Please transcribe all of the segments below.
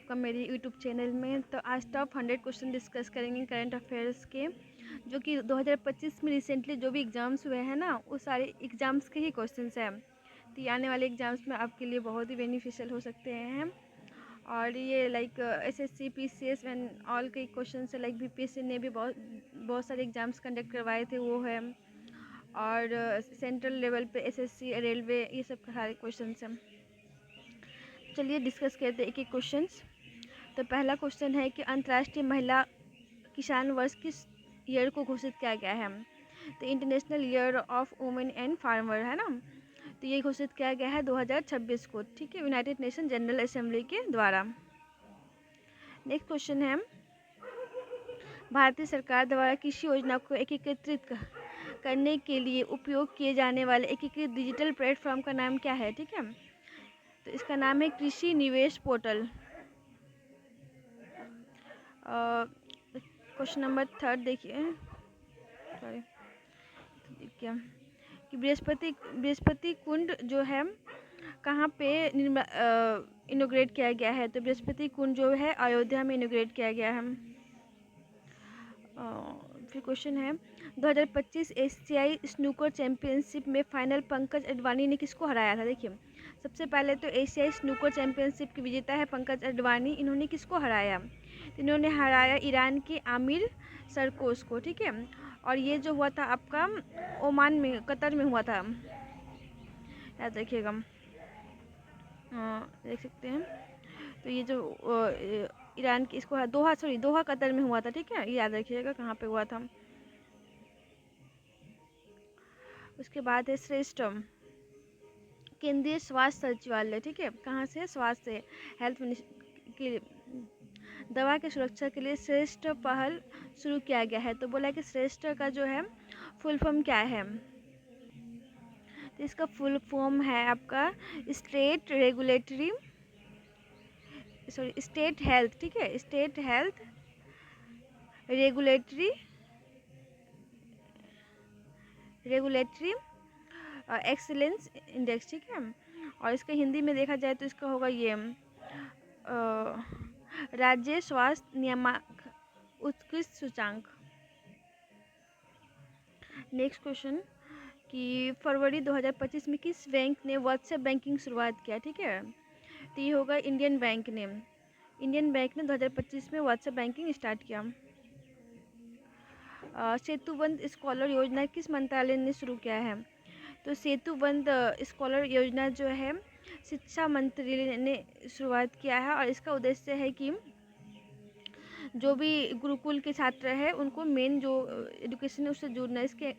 आपका मेरे YouTube channel में। तो आज टॉप 100 क्वेश्चन डिस्कस करेंगे करंट अफेयर्स के, जो कि 2025 में रिसेंटली जो भी एग्ज़ाम्स हुए हैं ना, वो सारे एग्ज़ाम्स के ही क्वेश्चंस हैं। तो ये आने वाले एग्ज़ाम्स में आपके लिए बहुत ही बेनिफिशियल हो सकते हैं। और ये like SSC PCS and all के क्वेश्चंस है। लाइक बीपीएससी ने भी बहुत सारे एग्ज़ाम्स कंडक्ट करवाए थे, वो है। और सेंट्रल लेवल पे एसएससी रेलवे, ये सब सारे क्वेश्चंस हैं। चलिए डिस्कस करते हैं एक एक क्वेश्चंस। तो पहला क्वेश्चन है कि अंतर्राष्ट्रीय महिला किसान वर्ष किस ईयर को घोषित किया गया है। तो international year of women and farmer है ना। तो ये घोषित किया गया है 2026 को, ठीक है, यूनाइटेड नेशन जनरल असेंबली के द्वारा। नेक्स्ट क्वेश्चन है, भारतीय सरकार द्वारा कृषि योजना को एकीकृत करने के लिए उपयोग किए जाने वाले एकीकृत डिजिटल प्लेटफॉर्म का नाम क्या है, ठीक है। तो इसका नाम है कृषि निवेश पोर्टल। क्वेश्चन नंबर 3 देखिए, सॉरी, देखिए कि बृहस्पति कुंड जो है कहाँ पे इनोग्रेट किया गया है। तो बृहस्पति कुंड जो है अयोध्या में इनोग्रेट किया गया है। फिर क्वेश्चन है, 2025 एशियाई स्नूकर चैंपियनशिप में फाइनल पंकज अडवाणी ने किसको हराया था। देखिए, सबसे पहले तो एशियाई स्नूकर चैंपियनशिप के विजेता है पंकज अडवाणी। इन्होंने किसको हराया, इन्होंने हराया ईरान के आमिर सरकोस को, ठीक है। और ये जो हुआ था आपका ओमान में, कतर में हुआ था, याद रखिएगा। देख सकते हैं। तो ये जो ईरान की, इसको दोहा कतर में हुआ था, ठीक है, ये याद रखिएगा कहाँ पे हुआ था। उसके बाद है श्रेष्ठ केंद्रीय स्वास्थ्य सचिवालय, ठीक है, कहाँ से, स्वास्थ्य हेल्थ की दवा की सुरक्षा के लिए श्रेष्ठ पहल शुरू किया गया है। तो बोला कि श्रेष्ठ का जो है फुल फॉर्म क्या है। तो इसका फुल फॉर्म है आपका स्टेट हेल्थ, ठीक है, state health regulatory excellence index, ठीक है। और इसका हिंदी में देखा जाए तो इसका होगा ये राज्य स्वास्थ्य नियामक उत्कृष्ट सूचांक। नेक्स्ट क्वेश्चन कि फरवरी 2025 में किस बैंक ने व्हाट्सएप बैंकिंग शुरुआत किया, ठीक है। तो ये होगा इंडियन बैंक ने 2025 में व्हाट्सएप बैंकिंग स्टार्ट किया। सेतुबंध स्कॉलर योजना किस मंत्रालय ने शुरू किया है। तो सेतुबंध स्कॉलर योजना जो है शिक्षा मंत्रालय ने शुरुआत किया है। और इसका उद्देश्य है कि जो भी गुरुकुल के छात्र हैं उनको मेन जो एजुकेशन है उससे जुड़ना। इसके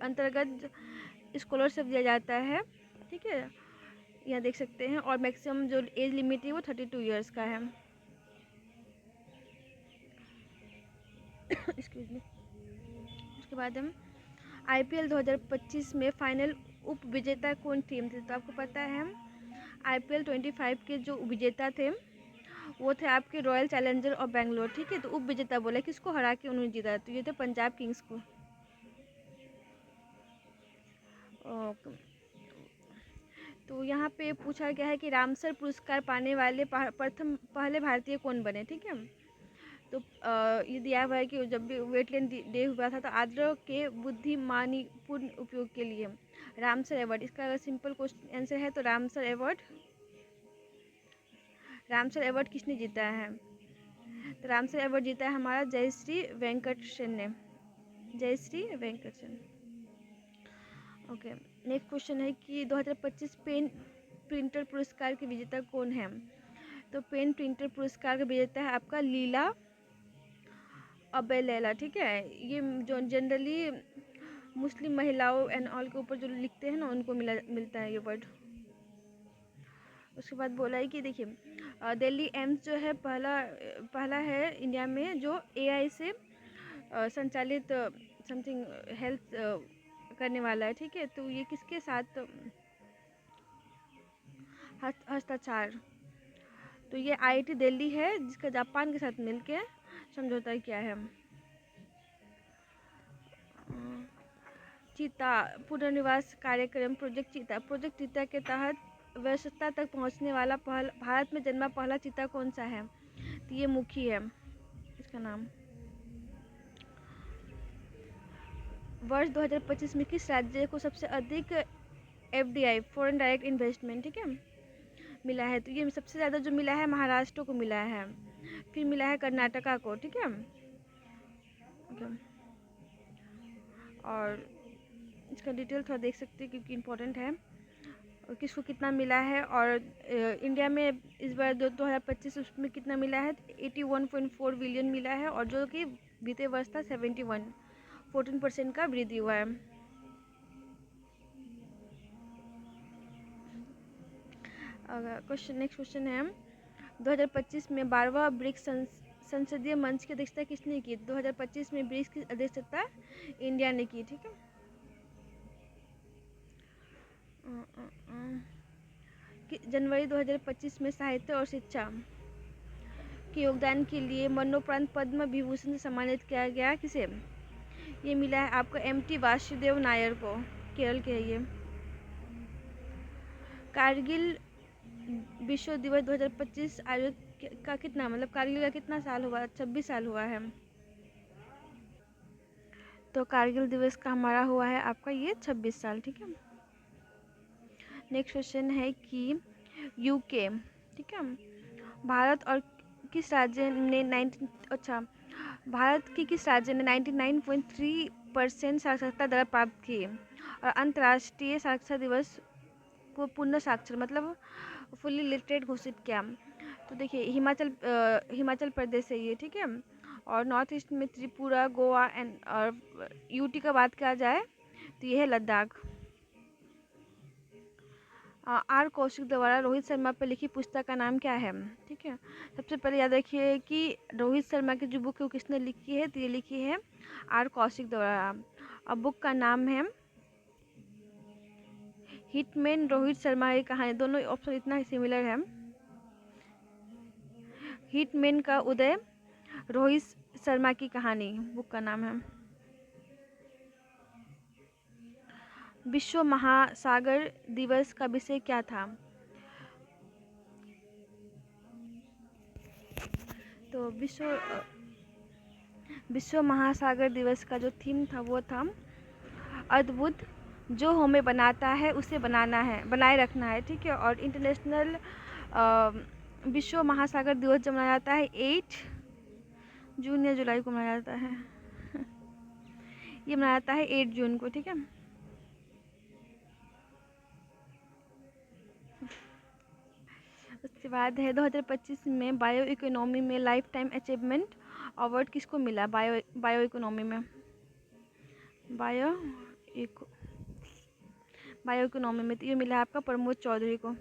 अंतर्गत स्कॉलरशिप दिया जाता है, ठीक है, यहाँ देख सकते हैं। और मैक्सिमम जो एज लिमिट है वो 32 ईयर्स का है। Excuse me. उसके बाद हम आईपीएल 2025 में फाइनल उप विजेता कौन टीम थी। तो आपको पता है आईपीएल 25 के जो विजेता थे वो थे आपके रॉयल चैलेंजर और बेंगलोर, ठीक है। तो उप विजेता बोला किसको हरा के उन्होंने जीता, तो ये थे पंजाब किंग्स को। तो यहाँ पे पूछा गया है कि रामसर पुरस्कार पाने वाले पहले भारतीय कौन बने, ठीक है। तो ये दिया हुआ है कि जब भी वेटलैंड डे हुआ था तो आद्र के बुद्धिमानीपूर्ण उपयोग के लिए रामसर अवार्ड, इसका अगर सिंपल क्वेश्चन आंसर है तो रामसर अवार्ड किसने जीता है। तो रामसर अवार्ड जीता है हमारा जयश्री वेंकटसेन ने, जयश्री वेंकटसेन। ओके, नेक्स्ट क्वेश्चन है कि 2025 पेन प्रिंटर पुरस्कार के विजेता कौन है। तो पेन प्रिंटर पुरस्कार का विजेता है आपका लीला अबेलेला, ठीक है। ये जो जनरली मुस्लिम महिलाओं एंड ऑल के ऊपर जो लिखते हैं ना उनको मिलता है ये वर्ड। उसके बाद बोला है कि देखिए दिल्ली एम्स जो है पहला है इंडिया में जो एआई से संचालित समथिंग हेल्थ करने वाला है, ठीक है। तो ये किसके साथ हस्ताक्षर, तो ये आईआईटी दिल्ली है जिसका जापान के साथ मिलके समझौता किया है। चीता पुनर्निवास कार्यक्रम प्रोजेक्ट चीता के तहत व्यस्तता तक पहुंचने वाला भारत में जन्मा पहला चीता कौन सा है? तो ये मुखी है इसका नाम। वर्ष 2025 में किस राज्य को सबसे अधिक एफडीआई फॉरेन डायरेक्ट इन्वेस्टमेंट, ठीक है, मिला है? तो ये सबसे ज़्यादा जो मिला है महाराष्ट्र को मिला है, फिर मिला है कर्नाटका को, ठीक है। और इसका डिटेल थोड़ा देख सकते हैं क्योंकि इम्पोर्टेंट है, और किसको कितना मिला है। और इंडिया में इस बार 2025 उसमें कितना मिला है? 81.4 बिलियन मिला है, और जो कि बीते वर्ष था 14% का वृद्धि हुआ है। नेक्स्ट क्वेश्चन है 2025 में 12वां ब्रिक्स संसदीय मंच की अध्यक्षता किसने की? 2025 में ब्रिक्स की अध्यक्षता इंडिया ने की, ठीक है। जनवरी 2025 में साहित्य और शिक्षा के योगदान के लिए मरणोपरांत पद्म विभूषण से सम्मानित किया गया किसे? ये मिला है आपको एम.टी. वासुदेव नायर को, केरल के ये। कारगिल विश्व दिवस 2025 आयोजित का कितना, मतलब कारगिल का कितना साल हुआ? 26 साल हुआ है। तो कारगिल दिवस का हमारा हुआ है आपका ये 26 साल, ठीक है। नेक्स्ट क्वेश्चन है कि यूके, ठीक है, भारत और किस राज्य ने भारत की किस राज्य ने 99.3% साक्षरता दर प्राप्त की और अंतर्राष्ट्रीय साक्षरता दिवस को पूर्ण साक्षर मतलब फुल्ली लिटरेट घोषित किया? तो देखिए हिमाचल प्रदेश है ये, ठीक है। और नॉर्थ ईस्ट में त्रिपुरा, गोवा एंड और यूटी का बात किया जाए तो ये है लद्दाख। आर कौशिक द्वारा रोहित शर्मा पर लिखी पुस्तक का नाम क्या है? ठीक है, सबसे पहले याद रखिए कि रोहित शर्मा की जो बुक है वो किसने लिखी है? तो ये लिखी है आर कौशिक द्वारा। अब बुक का नाम है हिटमैन रोहित शर्मा की कहानी। दोनों ऑप्शन इतना सिमिलर है। हिटमैन का उदय, रोहित शर्मा की कहानी बुक का नाम है। विश्व महासागर दिवस का विषय क्या था? तो विश्व महासागर दिवस का जो थीम था वो था अद्भुत, जो हमें बनाता है उसे बनाए रखना है, ठीक है। और इंटरनेशनल विश्व महासागर दिवस जब मनाया जाता है 8 जून या जुलाई को मनाया जाता है ये मनाया जाता है 8 जून को, ठीक है। उसके बाद है 2025 में बायो इकोनॉमी में लाइफ टाइम अचीवमेंट अवार्ड किसको मिला? बायो इकोनॉमी में बायो इकोनॉमी में तो ये मिला आपका प्रमोद चौधरी को।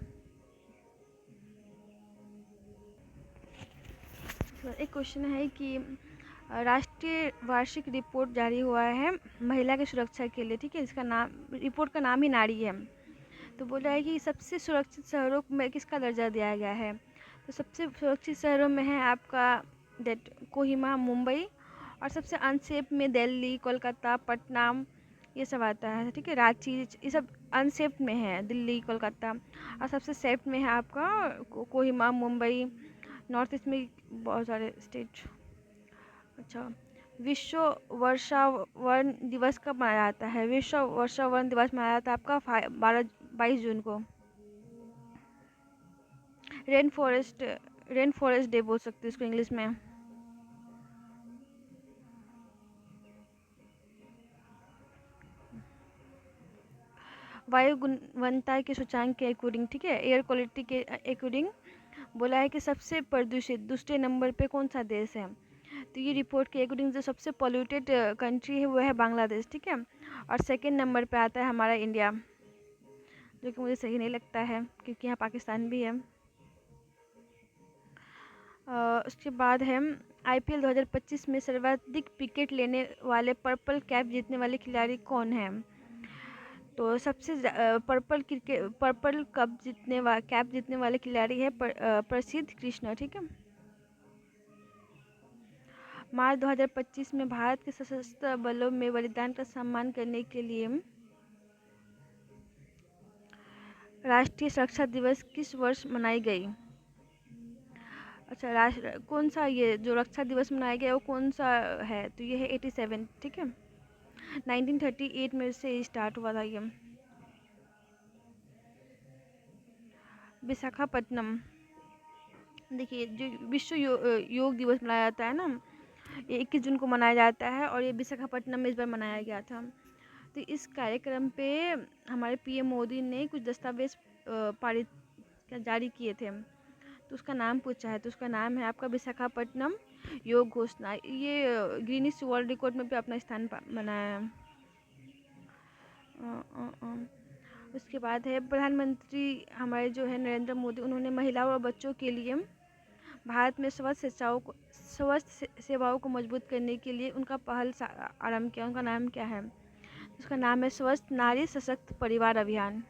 एक क्वेश्चन है कि राष्ट्रीय वार्षिक रिपोर्ट जारी हुआ है महिला की सुरक्षा के लिए, ठीक है। इसका नाम, रिपोर्ट का नाम ही नारी है। तो बोला है कि सबसे सुरक्षित शहरों में किसका दर्जा दिया गया है? तो सबसे सुरक्षित शहरों में है आपका कोहिमा, मुंबई, और सबसे अनसेफ में दिल्ली, कोलकाता, पटना, ये सब आता है, ठीक है। रांची, ये सब अनसेफ में है, दिल्ली, कोलकाता। और सबसे सेफ में है आपका कोहिमा, मुंबई, नॉर्थ ईस्ट में बहुत सारे स्टेट। अच्छा, विश्व वर्षावन दिवस कब मनाया जाता है? विश्व वर्षावन दिवस मनाया जाता है आपका 22 जून को। रेन फॉरेस्ट डे बोल सकते हैं इसको इंग्लिश में। वायु गुणवत्ता के सूचांक के अकॉर्डिंग, ठीक है, एयर क्वालिटी के अकॉर्डिंग बोला है कि सबसे प्रदूषित दूसरे नंबर पे कौन सा देश है? तो ये रिपोर्ट के अकॉर्डिंग जो सबसे पॉल्यूटेड कंट्री है वो है बांग्लादेश, ठीक है। और सेकंड नंबर पे आता है हमारा इंडिया, जो कि मुझे सही नहीं लगता है क्योंकि यहाँ पाकिस्तान भी है। उसके बाद है आईपीएल 2025 में सर्वाधिक विकेट लेने वाले पर्पल कैप जीतने वाले खिलाड़ी कौन है? तो सबसे पर्पल कैप जीतने वाले खिलाड़ी है प्रसिद्ध कृष्णा, ठीक है। मार्च 2025 में भारत के सशस्त्र बलों में बलिदान का सम्मान करने के लिए राष्ट्रीय सुरक्षा दिवस किस वर्ष मनाई गई? अच्छा, राष्ट्र कौन सा ये जो रक्षा दिवस मनाया गया वो कौन सा है? तो ये है 87, ठीक है। 1938 में से स्टार्ट हुआ था ये। विशाखापट्टनम, देखिए जो विश्व योग दिवस मनाया जाता है ना, ये 21 जून को मनाया जाता है और ये विशाखापट्टनम में इस बार मनाया गया था। तो इस कार्यक्रम पे हमारे पीएम मोदी ने कुछ दस्तावेज पारित जारी किए थे, तो उसका नाम पूछा है, तो उसका नाम है आपका विशाखापट्टनम योग घोषणा। ये गिनीज वर्ल्ड रिकॉर्ड में भी अपना स्थान बनाया है। उसके बाद है प्रधानमंत्री हमारे जो है नरेंद्र मोदी, उन्होंने महिलाओं और बच्चों के लिए भारत में स्वास्थ्य सेवाओं को मजबूत करने के लिए उनका पहल आरंभ किया। उनका नाम क्या है? उसका नाम है स्वस्थ नारी सशक्त परिवार अभियान।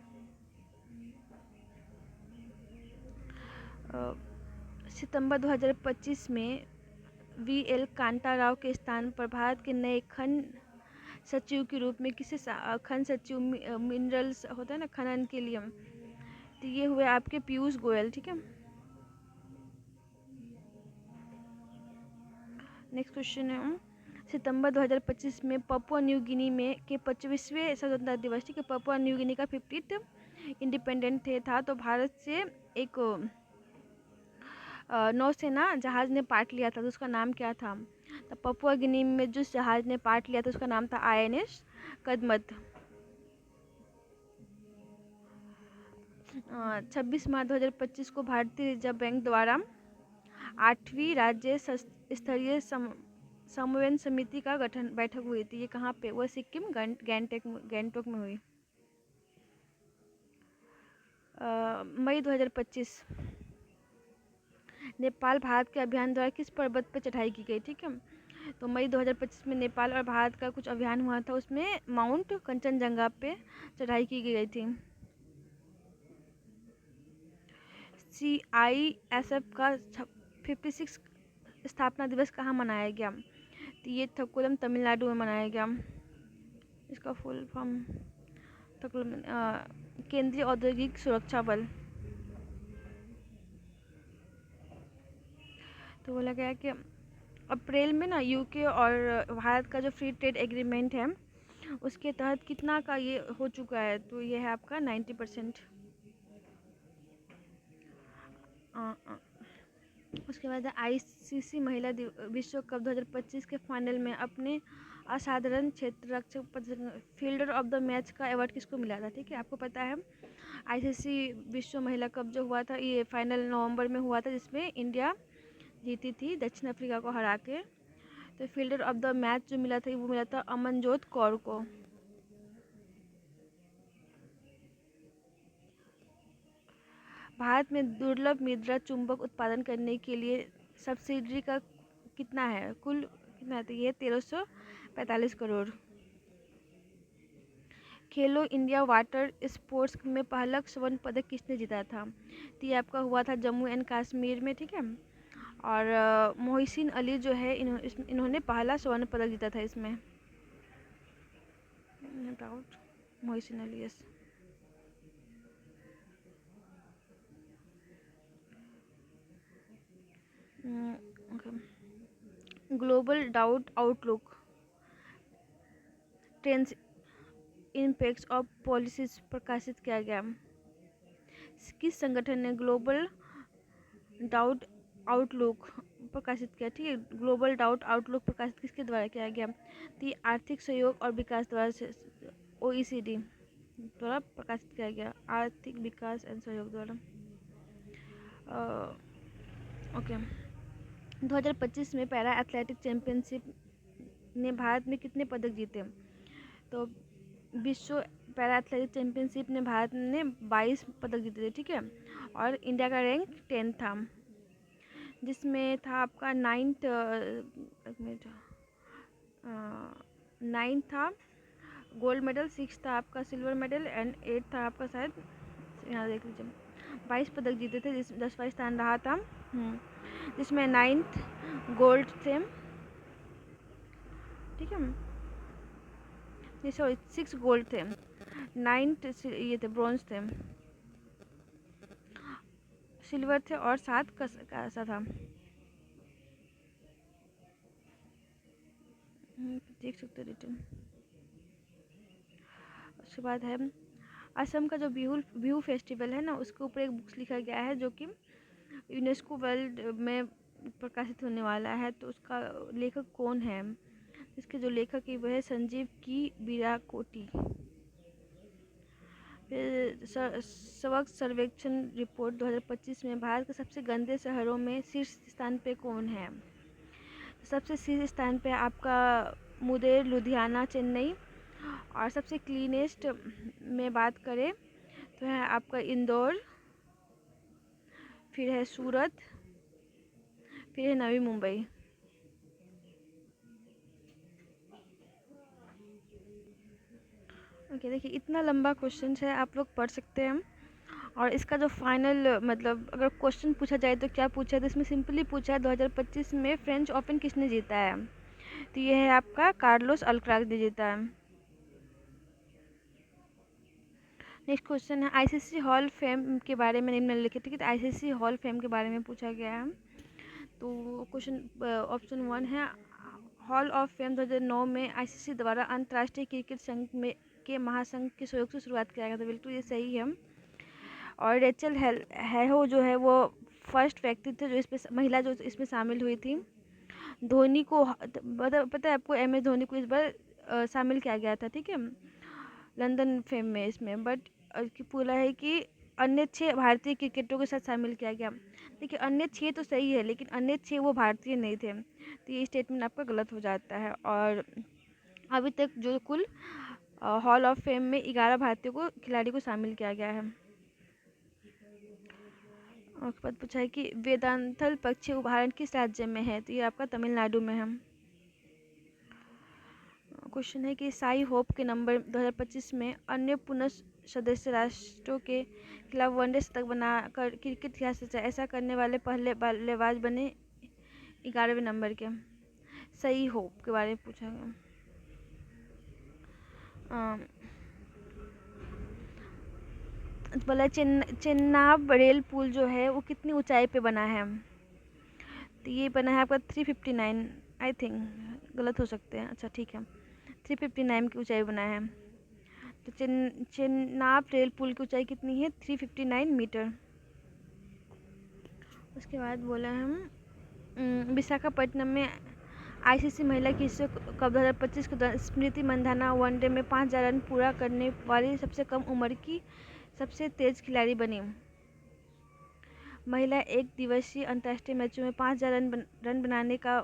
सितंबर 2025 में वीएल कांता राव के स्थान पर भारत के नए खनन सचिव के रूप में किसे खनन सचिव मिनरल्स होता है ना खनन के लिए, तो ये हुए आपके पीयूष गोयल, ठीक है। नेक्स्ट क्वेश्चन है सितंबर 2025 में पपुआ न्यू गिनी में के 25वें स्वतंत्रता दिवस, ठीक है। पपुआ न्यू गिनी का 50th इंडिपेंडेंट डे था, तो भारत से एक नौसेना जहाज ने पार्ट लिया था, तो उसका नाम क्या था? तो पपुआ गिनी में जिस जहाज ने पार्ट लिया था उसका नाम था INS कदमत। 26 मार्च 2025 को भारतीय रिजर्व बैंक द्वारा 8वीं राज्य स्तरीय समन्वय समिति का गठन बैठक हुई थी। ये कहाँ पे? वो सिक्किम गैंगटोक में हुई। मई 2025 नेपाल भारत के अभियान द्वारा किस पर्वत पर चढ़ाई की गई, ठीक है। तो मई 2025 में नेपाल और भारत का कुछ अभियान हुआ था, उसमें माउंट कंचनजंगा पे चढ़ाई की गई थी। CISF का 56 स्थापना दिवस कहाँ मनाया गया? तो ये थकुलम तमिलनाडु में मनाया गया। इसका फुल फॉर्म केंद्रीय औद्योगिक सुरक्षा बल। तो बोला गया कि अप्रैल में ना यूके और भारत का जो फ्री ट्रेड एग्रीमेंट है उसके तहत कितना का ये हो चुका है? तो ये है आपका 90%। उसके बाद ICC महिला विश्व कप 2025 के फाइनल में अपने असाधारण क्षेत्र रक्षक फील्डर ऑफ द मैच का अवार्ड किसको मिला था, ठीक है। आपको पता है ICC विश्व महिला कप जो हुआ था ये फाइनल नवंबर में हुआ था, जिसमें इंडिया जीती थी दक्षिण अफ्रीका को हरा के। तो फील्डर ऑफ द मैच जो मिला था वो मिला था अमनजोत कौर को। भारत में दुर्लभ मृदा चुंबक उत्पादन करने के लिए सब्सिडी का कितना है? कुल कितना है? तो ये 1345 करोड़। खेलो इंडिया वाटर स्पोर्ट्स में पहला स्वर्ण पदक किसने जीता था? तो ये आपका हुआ था जम्मू एंड कश्मीर में, ठीक है। और मोहसिन अली जो है इन्होंने पहला स्वर्ण पदक जीता था इसमें। Doubt Mohsin Ali, yes. Global doubt outlook trends impacts of policies प्रकाशित किया गया। किस संगठन ने ग्लोबल डाउट आउटलुक प्रकाशित किया, ठीक है। ग्लोबल डाउट आउटलुक प्रकाशित किसके द्वारा किया गया? तो आर्थिक सहयोग और विकास द्वारा से OECD द्वारा प्रकाशित किया गया, आर्थिक विकास एवं सहयोग द्वारा। ओके 2025 में पैरा एथलेटिक चैंपियनशिप ने भारत में कितने पदक जीते? तो विश्व पैरा एथलेटिक चैंपियनशिप ने भारत ने 22 पदक जीते थे, ठीक है। और इंडिया का रैंक 10 था, जिसमें था आपका 9 था गोल्ड मेडल, 6 था आपका सिल्वर मेडल एंड 8 था आपका शायद, यहाँ देख लीजिए, 22 पदक जीते थे, जिस 10वां स्थान रहा था। जिसमें 9th गोल्ड थे, ठीक है। नहीं सॉरी 6 गोल्ड थे, 9th ये थे ब्रॉन्ज थे। सिल्वर थे और 7 कैसा था, देख सकते रिटर्न। उसके बाद है असम का जो बिहू फेस्टिवल है ना, उसके ऊपर एक बुक्स लिखा गया है जो कि यूनेस्को वर्ल्ड में प्रकाशित होने वाला है। तो उसका लेखक कौन है? इसके जो लेखक है वह है संजीव की बिराकोटी। फिर स्वच्छ सर्वेक्षण रिपोर्ट 2025 में भारत के सबसे गंदे शहरों में शीर्ष स्थान पे कौन है? सबसे शीर्ष स्थान पे आपका मुंगेर, लुधियाना, चेन्नई। और सबसे क्लीनेस्ट में बात करें तो है आपका इंदौर, फिर है सूरत, फिर है नवी मुंबई। ओके, देखिए इतना लंबा क्वेश्चन है, आप लोग पढ़ सकते हैं। और इसका जो फाइनल मतलब अगर क्वेश्चन पूछा जाए तो क्या पूछा है, तो इसमें सिंपली पूछा है 2025 में फ्रेंच ओपन किसने जीता है? तो ये है आपका कार्लोस अल्कराज ने जीता है। नेक्स्ट क्वेश्चन है आईसीसी हॉल फेम के बारे में निम्नलिखित, ठीक है? तो आईसीसी हॉल फेम के बारे में पूछा गया है। तो क्वेश्चन ऑप्शन 1 है हॉल ऑफ फेम 2009 में आईसीसी द्वारा अंतर्राष्ट्रीय क्रिकेट संघ में के महासंघ के सहयोग से शुरुआत किया गया था। बिल्कुल ये सही है। और रेचल हैहो जो है वो फर्स्ट व्यक्ति थे जो इसमें महिला जो इसमें शामिल हुई थी। धोनी को पता है आपको, एम एस धोनी को इस बार शामिल किया गया था, ठीक है, लंदन फेम में इसमें। बट बोला है कि अन्य 6 भारतीय क्रिकेटरों के साथ शामिल किया गया। देखिए अन्य 6 तो सही है, लेकिन अन्य 6 वो भारतीय नहीं थे, तो ये स्टेटमेंट आपका गलत हो जाता है। और अभी तक जो कुल हॉल ऑफ फेम में 11 भारतीयों को खिलाड़ी को शामिल किया गया है। और उसके बाद पूछा है कि वेदांतल पक्षी उदाहरण किस राज्य में है? तो ये आपका तमिलनाडु में है। क्वेश्चन है कि साई होप के नंबर 2025 में अन्य पुनः सदस्य राष्ट्रों के खिलाफ वनडे शतक बनाकर क्रिकेट इतिहास से ऐसा करने वाले पहले बल्लेबाज बने 11वें नंबर के। सही होप के बारे में पूछा गया। बोला चेन्नाब रेल पुल जो है वो कितनी ऊंचाई पे बना है? तो ये बना है आपका 359, आई थिंक, गलत हो सकते हैं। अच्छा ठीक है, 359 की ऊंचाई बना है। तो चेन्नाब रेल पुल की ऊंचाई कितनी है? 359 मीटर। उसके बाद बोला हम विशाखापट्टनम में आईसीसी महिला विश्व कप 2025 के दौरान स्मृति मंधाना वनडे में 5,000 रन पूरा करने वाली सबसे कम उम्र की सबसे तेज खिलाड़ी बनी। महिला एक दिवसीय अंतर्राष्ट्रीय मैचों में 5,000 रन बनाने का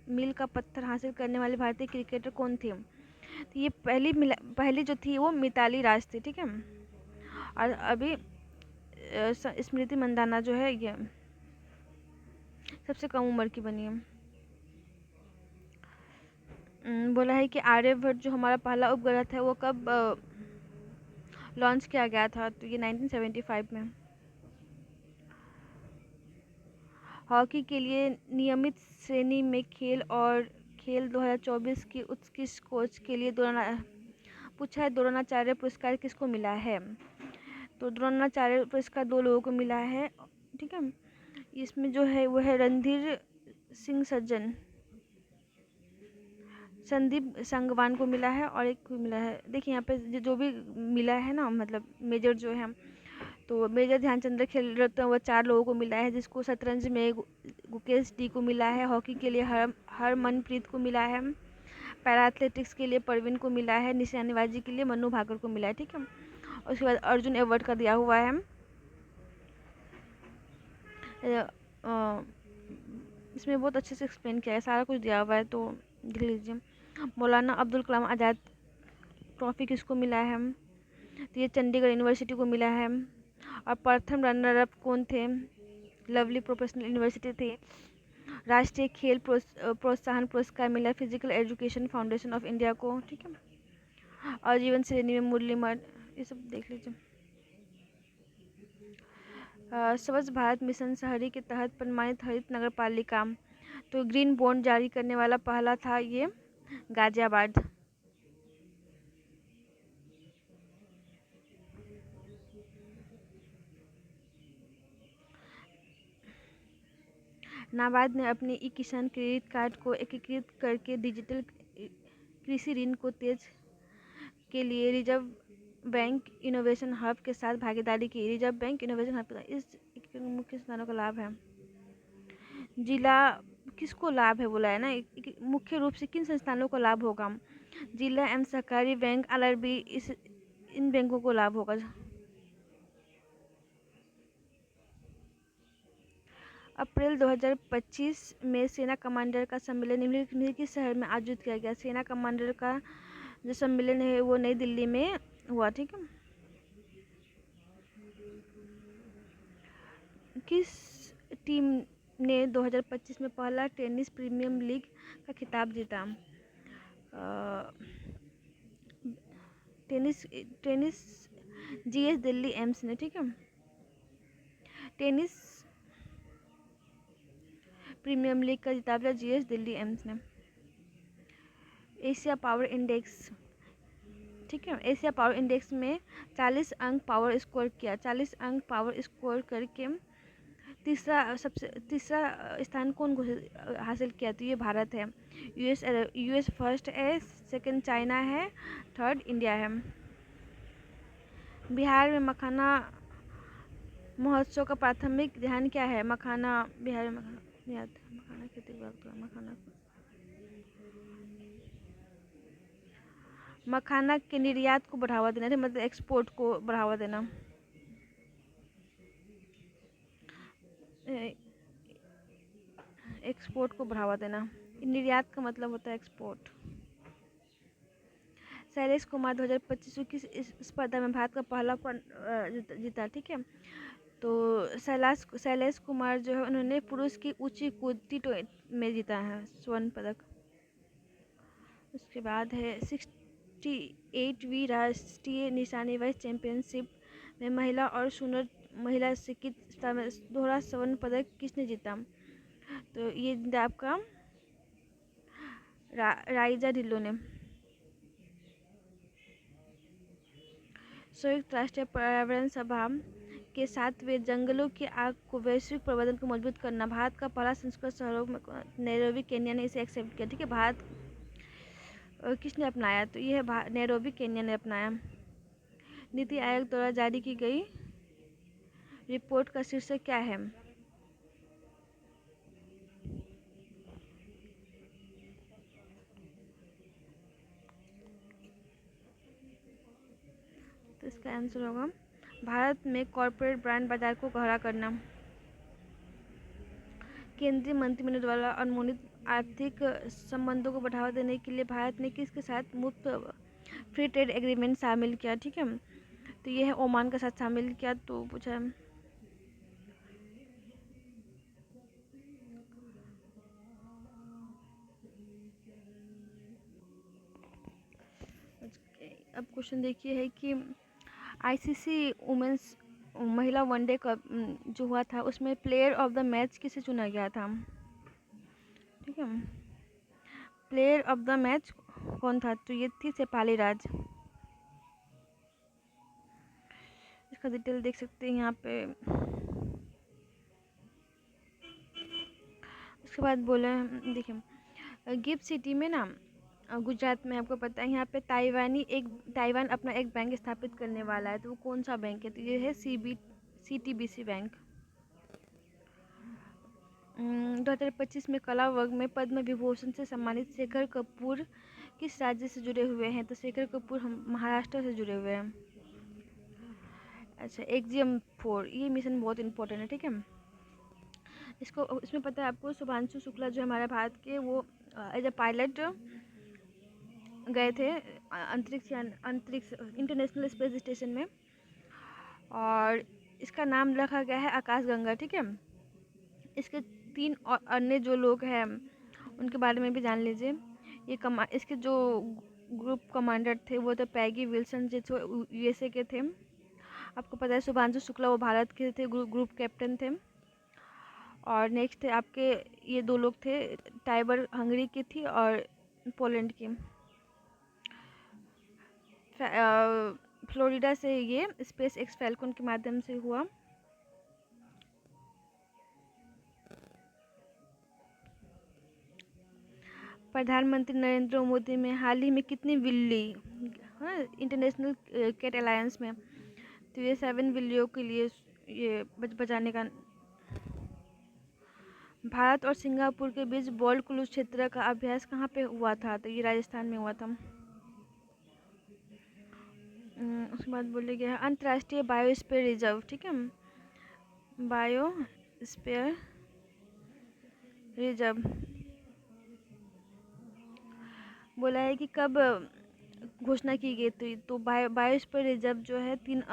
मील का पत्थर हासिल करने वाले भारतीय क्रिकेटर कौन थे? तो ये पहली जो थी वो मिताली राज थी, ठीक है। और अभी स्मृति मंदाना जो है ये सबसे कम उम्र की बनी है। बोला है कि आर्यभट्ट जो हमारा पहला उपग्रह था वो कब लॉन्च किया गया था? तो ये 1975 में। हॉकी के लिए नियमित श्रेणी में खेल 2024 की उत्कृष्ट कोच के लिए पूछा है द्रोणाचार्य पुरस्कार किसको मिला है? तो द्रोणाचार्य पुरस्कार 2 लोगों को मिला है, ठीक है। इसमें जो है वो है रणधीर सिंह संदीप संगवान को मिला है और एक को मिला है। देखिए यहाँ पे जो भी मिला है ना, मतलब मेजर जो है, तो मेजर ध्यानचंद्र खेल रत्न वो 4 लोगों को मिला है, जिसको शतरंज में गुकेश डी को मिला है, हॉकी के लिए हरमनप्रीत को मिला है, पैरा एथलेटिक्स के लिए परवीन को मिला है, निशानेबाजी के लिए मनु भाकर को मिला है, ठीक है। उसके बाद अर्जुन अवार्ड का दिया हुआ है। इसमें बहुत अच्छे से एक्सप्लेन किया है, सारा कुछ दिया हुआ है, तो देख लीजिए। मौलाना अब्दुल कलाम आज़ाद ट्रॉफी किसको मिला है? तो ये चंडीगढ़ यूनिवर्सिटी को मिला है। और प्रथम रनर अप कौन थे? लवली प्रोफेशनल यूनिवर्सिटी थी। राष्ट्रीय खेल प्रोत्साहन पुरस्कार मिला physical education foundation of India को, ठीक है। और जीवन श्रेणी में मुरली मठ, ये सब देख लीजिए। स्वच्छ भारत मिशन शहरी के तहत प्रमाणित हरित नगर पालिका, तो ग्रीन बॉन्ड जारी करने वाला पहला था ये गाजियाबाद। नाबार्ड ने अपने ई किसान क्रेडिट कार्ड को एकीकृत करके डिजिटल कृषि ऋण को तेज के लिए रिजर्व बैंक इनोवेशन हब के साथ भागीदारी की। रिजर्व बैंक इनोवेशन हब इस मुख्य स्थानों का लाभ है। जिला किसको लाभ है बोला है ना, मुख्य रूप से किन संस्थानों को लाभ होगा? जिला एवं सहकारी बैंक आरआरबी इन बैंकों को लाभ होगा। अप्रैल 2025 में सेना कमांडर का सम्मेलन निम्नलिखित शहर में आयोजित किया गया। सेना कमांडर का जो सम्मेलन है वो नई दिल्ली में हुआ। ठीक है, किस टीम ने 2025 में पहला टेनिस प्रीमियर लीग का खिताब जीता? टेनिस जीएस दिल्ली एम्स ने। ठीक है, टेनिस प्रीमियर लीग का खिताब लिया जीएस दिल्ली एम्स ने। एशिया पावर इंडेक्स, ठीक है, एशिया पावर इंडेक्स में 40 अंक पावर स्कोर किया। 40 अंक पावर स्कोर करके तीसरा स्थान कौन हासिल किया? तो ये भारत है। यूएस फर्स्ट है, सेकंड चाइना है, थर्ड इंडिया है। बिहार में मखाना महोत्सव का प्राथमिक ध्यान क्या है? मखाना बिहार में मखाना खेती मखाना के निर्यात को बढ़ावा देना, मतलब एक्सपोर्ट को बढ़ावा देना। एक्सपोर्ट को बढ़ावा देना, निर्यात का मतलब होता है एक्सपोर्ट। शैलेश कुमार 2025 की स्पर्धा में भारत का पहला जीता। ठीक है, तो शैलेश कुमार जो है उन्होंने पुरुष की ऊंची कूद में जीता है स्वर्ण पदक। उसके बाद है 68वीं राष्ट्रीय निशानेबाजी चैंपियनशिप में महिला और जूनियर महिला स्कीट में दोहरा स्वर्ण पदक किसने जीता? तो ये जीता आपका राइजा ढिल्लो ने। संयुक्त राष्ट्र पर्यावरण सभा के 7वें जंगलों की आग को वैश्विक प्रबंधन को मजबूत करना, भारत का पहला संस्करण शहरों में नैरोबी केन्या ने इसे एक्सेप्ट किया। ठीक है, भारत किसने अपनाया? तो यह नैरोबी केन्या ने अपनाया। नीति आयोग द्वारा जारी की गई रिपोर्ट का शीर्षक क्या है? तो इसका आंसर होगा भारत में कॉर्पोरेट ब्रांड बाजार को गहरा करना। केंद्रीय मंत्रिमंडल द्वारा अनुमोदित आर्थिक संबंधों को बढ़ावा देने के लिए भारत ने किसके साथ मुफ्त फ्री ट्रेड एग्रीमेंट शामिल किया? ठीक है, तो ये है ओमान के साथ शामिल किया। तो पूछा अब क्वेश्चन देखिए है कि आईसीसी वुमेन्स महिला वनडे कप जो हुआ था उसमें प्लेयर ऑफ द मैच किसे चुना गया था? ठीक है, प्लेयर ऑफ द मैच कौन था? तो ये थी शेफाली राज। इसका डिटेल देख सकते हैं यहाँ पे। उसके बाद बोले देखिए गिफ्ट सिटी में ना गुजरात में, आपको पता है यहाँ पे ताइवान अपना एक बैंक स्थापित करने वाला है। तो वो कौन सा बैंक है? तो ये है सीटीबीसी बैंक। 2025 में कला वर्ग में पद्म विभूषण से सम्मानित शेखर कपूर किस राज्य से जुड़े हुए हैं? तो शेखर कपूर हम महाराष्ट्र से जुड़े हुए हैं। अच्छा, XGM-4 ये मिशन बहुत इंपॉर्टेंट है। ठीक है, इसमें पता है आपको शुभांशु शुक्ला जो हमारे भारत के वो एज अ पायलट गए थे अंतरिक्ष इंटरनेशनल स्पेस स्टेशन में, और इसका नाम रखा गया है आकाशगंगा। ठीक है, इसके 3 और अन्य जो लोग हैं उनके बारे में भी जान लीजिए। इसके जो ग्रुप कमांडर थे वो थे पैगी विल्सन जो यूएसए के थे। आपको पता है शुभांशु शुक्ला वो भारत के थे, ग्रुप कैप्टन थे। और नेक्स्ट आपके ये 2 लोग थे, टाइबर हंगरी की थी और पोलैंड की। फ्लोरिडा से ये स्पेस एक्स फैल्कन के माध्यम से हुआ। प्रधानमंत्री नरेंद्र मोदी ने हाल ही में कितनी बिल्ली इंटरनेशनल कैट अलायंस में, तो ये 7 बिल्लियों के लिए ये बचाने का। भारत और सिंगापुर के बीच बॉल क्रूज क्षेत्र का अभ्यास कहाँ पे हुआ था, तो ये राजस्थान में हुआ था। उसके बाद बोले गया अंतर्राष्ट्रीय बायोस्फीयर रिजर्व, ठीक है, बायोस्फीयर रिजर्व बोला है कि कब घोषणा की गई थी, तो बायोस्फीयर रिजर्व जो है 3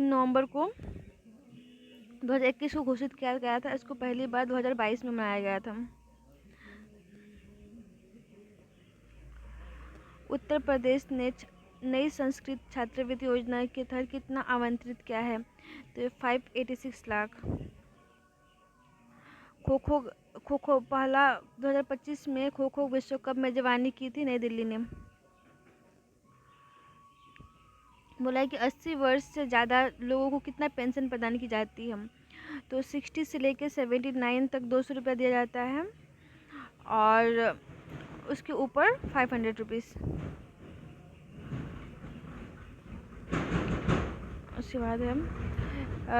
नवंबर को 2021 को घोषित किया गया था। इसको पहली बार 2022 में मनाया गया था। उत्तर प्रदेश ने नई संस्कृत छात्रवृत्ति योजना के तहत कितना आवंटित किया है, तो 586 लाख। खो खो पहला 2025 में खो खो विश्व कप मेजबानी की थी नई दिल्ली ने। बोला है कि 80 वर्ष से ज़्यादा लोगों को कितना पेंशन प्रदान की जाती है, तो 60 से लेकर 79 तक 200 रुपया दिया जाता है, और उसके ऊपर 500 रुपीज़। उसके बाद है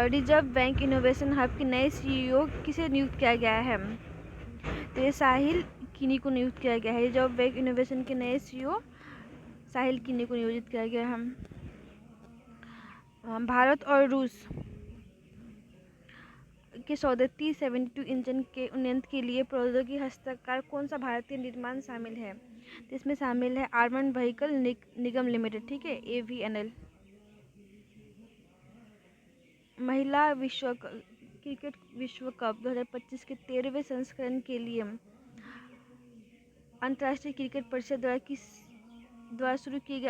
रिजर्व बैंक इनोवेशन हब के नए सीईओ किसे नियुक्त किया गया है, तो ये साहिल किनी को नियुक्त किया गया है। रिजर्व बैंक इनोवेशन के नए सीईओ साहिल किनी को नियोजित किया गया है। भारत और रूस के सौदे T-72 इंजन के उन्नयन के लिए प्रौद्योगिकी हस्ताक्षर कौन सा भारतीय निर्माण शामिल है, तो इसमें शामिल है आर्मर्ड व्हीकल निगम लिमिटेड, ठीक है, AVNL। महिला क्रिकेट विश्व कप 2025 के 13वें संस्करण के लिए अंतर्राष्ट्रीय क्रिकेट परिषद द्वारा शुरू किए गए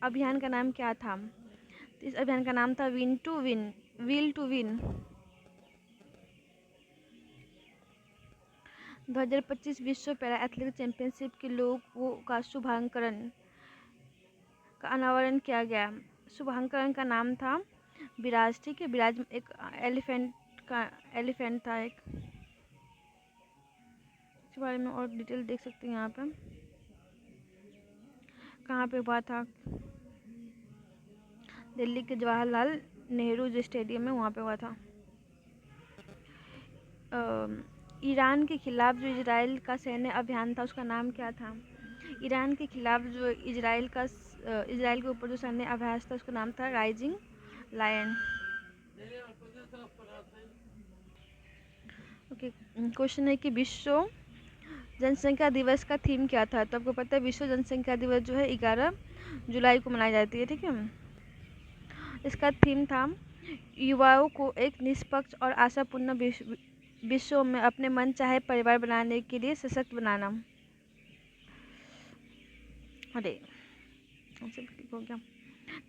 अभियान का नाम क्या था, तो इस अभियान का नाम था विल टू विन। 2025 विश्व पैरा एथलेटिक्स चैंपियनशिप के लोगों का अनावरण किया गया। शुभांकरण का नाम था विराज, ठीक है, विराज एक एलिफेंट था एक। इसके बारे में और डिटेल देख सकते हैं यहाँ पे, कहाँ पे हुआ था, दिल्ली के जवाहरलाल नेहरू जो स्टेडियम में, वहाँ पे हुआ था। ईरान के खिलाफ जो इजराइल का सैन्य अभियान था उसका नाम क्या था, ईरान के खिलाफ जो इजराइल के ऊपर जो सैन्य अभ्यास था उसका नाम था राइजिंग लायन। ओके, क्वेश्चन है कि विश्व जनसंख्या दिवस का थीम क्या था, तो आपको पता है विश्व जनसंख्या दिवस जो है 11 जुलाई को मनाई जाती है, ठीक है। इसका थीम था युवाओं को एक निष्पक्ष और आशापूर्ण विश्व में अपने मन चाहे परिवार बनाने के लिए सशक्त बनाना। अरे हो गया।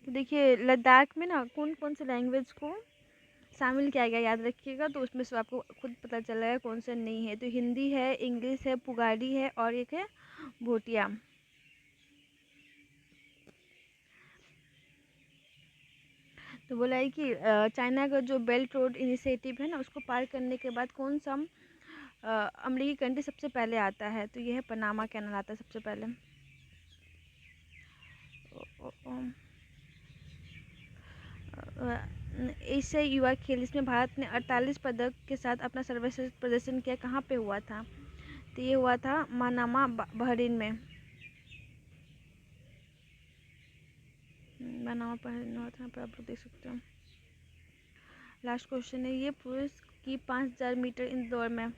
तो देखिए लद्दाख में ना कौन कौन से लैंग्वेज को शामिल किया गया याद रखिएगा, तो उसमें से आपको खुद पता चल रहा है कौन सा नहीं है, तो हिंदी है, इंग्लिश है, पुगाड़ी है और एक है भोटिया। तो बोला है कि चाइना का जो बेल्ट रोड इनिशिएटिव है ना उसको पार करने के बाद कौन सा अमेरिकी कंट्री सबसे पहले आता है, तो यह है पनामा कैनाल आता है सबसे पहले। एशियाई युवा खेल इसमें भारत ने 48 पदक के साथ अपना सर्वश्रेष्ठ प्रदर्शन किया, कहाँ पे हुआ था, तो ये हुआ था मनामा बहरीन में। मनामा बहरीन हुआ था, पर आप लोग देख सकते हो। लास्ट क्वेश्चन है ये पुरुष की 5000 मीटर इंदौर में